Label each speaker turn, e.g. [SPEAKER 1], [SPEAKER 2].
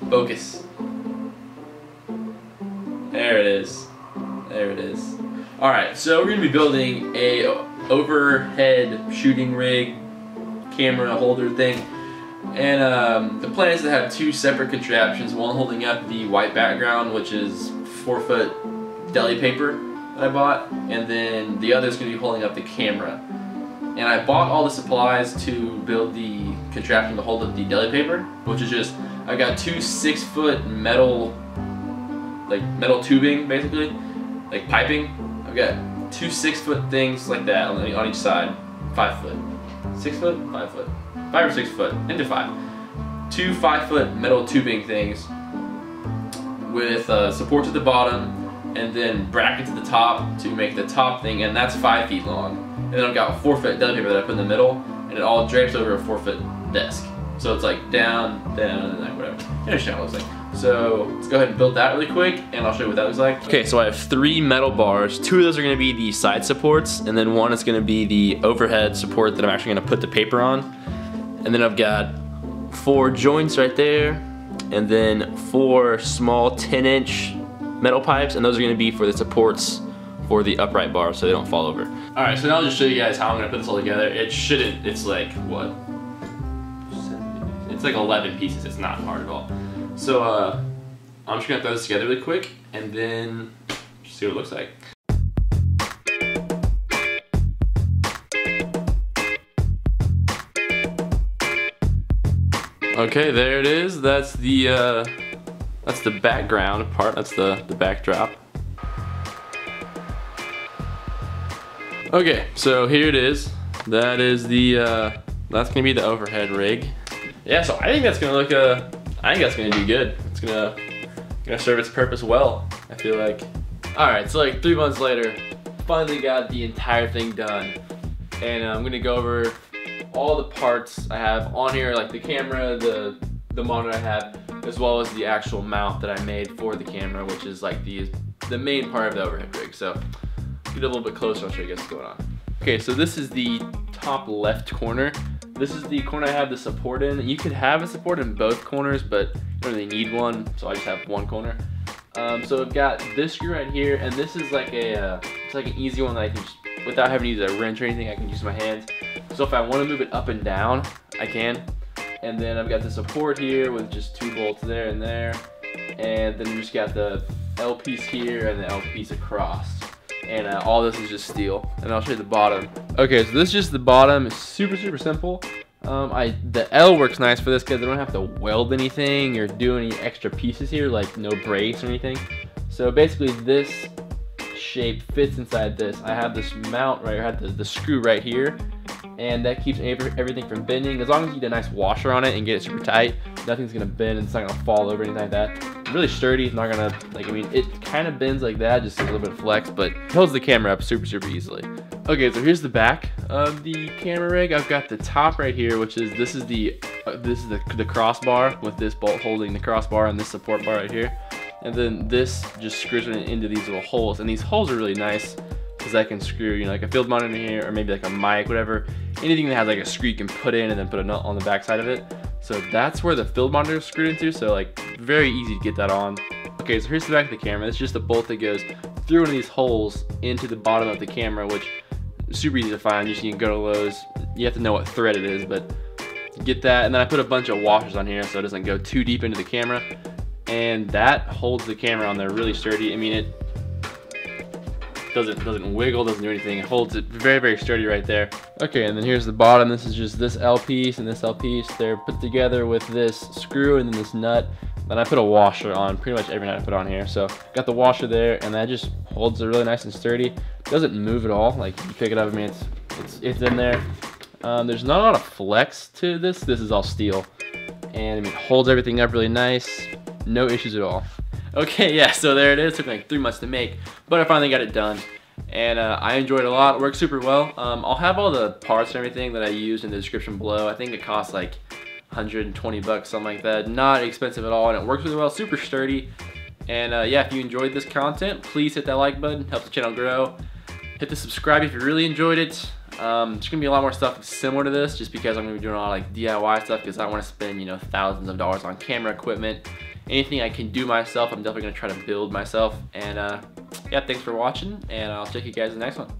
[SPEAKER 1] Focus. There it is. There it is. Alright, so we're going to be building a overhead shooting rig, camera holder thing. And the plan is to have two separate contraptions, one holding up the white background, which is 4-foot deli paper that I bought, and then the other is going to be holding up the camera. And I bought all the supplies to build the contraption to hold up the deli paper, which is just, I've got two 6-foot metal, like metal tubing basically, like piping. I've got two 6-foot things like that on each side, 5 foot. 6 foot? 5 foot. 5 or 6 foot, into 5. Two 5-foot metal tubing things with supports at the bottom and then brackets at the top to make the top thing, and that's 5 feet long. And then I've got a 4-foot deli paper that I put in the middle, and it all drapes over a 4-foot desk. So it's like down, and like whatever. You understand what it looks like. So let's go ahead and build that really quick, and I'll show you what that looks like. Okay, so I have 3 metal bars. 2 of those are gonna be the side supports, and then 1 is gonna be the overhead support that I'm actually gonna put the paper on. And then I've got 4 joints right there, and then 4 small 10-inch metal pipes, and those are gonna be for the supports for the upright bar so they don't fall over. All right, so now I'll just show you guys how I'm gonna put this all together. It shouldn't, it's like, what? It's like 11 pieces, it's not hard at all. So I'm just gonna throw this together really quick and then just see what it looks like. Okay, there it is. That's the background part. That's the backdrop. Okay, so here it is. That is the that's gonna be the overhead rig. Yeah, so I think that's gonna look I think that's gonna do good. It's gonna serve its purpose well, I feel like. All right, so like 3 months later, finally got the entire thing done, and I'm gonna go over all the parts I have on here, like the camera, the monitor I have, as well as the actual mount that I made for the camera, which is like the main part of the overhead rig. So get a little bit closer, I'll show you guys what's going on. Okay, so this is the top left corner. This is the corner I have the support in. You could have a support in both corners, but you don't really need one, so I just have one corner. So I've got this screw right here, and this is like it's like an easy one that I can just, without having to use a wrench or anything, I can use my hands. So if I want to move it up and down, I can. And then I've got the support here with just 2 bolts there and there. And then you just got the L piece here and the L piece across. And all this is just steel. And I'll show you the bottom. Okay, so this is just the bottom. It's super, super simple. The L works nice for this because I don't have to weld anything or do any extra pieces here, like no brace or anything. So basically this shape fits inside this. I have this mount right here, I have the screw right here, and that keeps everything from bending. As long as you get a nice washer on it and get it super tight, nothing's gonna bend and it's not gonna fall over, anything like that. It's really sturdy, it's not gonna, like, I mean, it kind of bends like that, just a little bit of flex, but it holds the camera up super, super easily. Okay, so here's the back of the camera rig. I've got the top right here, which is, this is the crossbar with this bolt holding the crossbar and this support bar right here. And then this just screws it into these little holes, and these holes are really nice because I can screw, you know, like a field monitor in here, or maybe like a mic, whatever. Anything that has like a screw you can put in and then put a nut on the back side of it. So that's where the field monitor is screwed into, so like very easy to get that on. Okay, so here's the back of the camera. It's just a bolt that goes through one of these holes into the bottom of the camera, which is super easy to find. You can go to Lowe's. You have to know what thread it is, but get that. And then I put a bunch of washers on here so it doesn't go too deep into the camera. And that holds the camera on there really sturdy. I mean, it doesn't wiggle, doesn't do anything. It holds it very, very sturdy right there. Okay, and then here's the bottom. This is just this L piece and this L piece. They're put together with this screw and then this nut. Then I put a washer on pretty much every nut I put on here. So got the washer there, and that just holds it really nice and sturdy. Doesn't move at all. Like, you pick it up, I mean, it's in there. There's not a lot of flex to this. This is all steel, and I mean, it holds everything up really nice. No issues at all. Okay, yeah, so there it is. It took like 3 months to make, but I finally got it done, and I enjoyed it a lot. It works super well. I'll have all the parts and everything that I used in the description below. I think it costs like 120 bucks, something like that. Not expensive at all, and it works really well. Super sturdy. And yeah, if you enjoyed this content, please hit that like button. Helps the channel grow. Hit the subscribe if you really enjoyed it. There's gonna be a lot more stuff similar to this, just because I'm gonna be doing a lot of like DIY stuff, because I want to spend, you know, thousands of dollars on camera equipment. Anything I can do myself, I'm definitely gonna try to build myself. And yeah, thanks for watching, and I'll check you guys in the next one.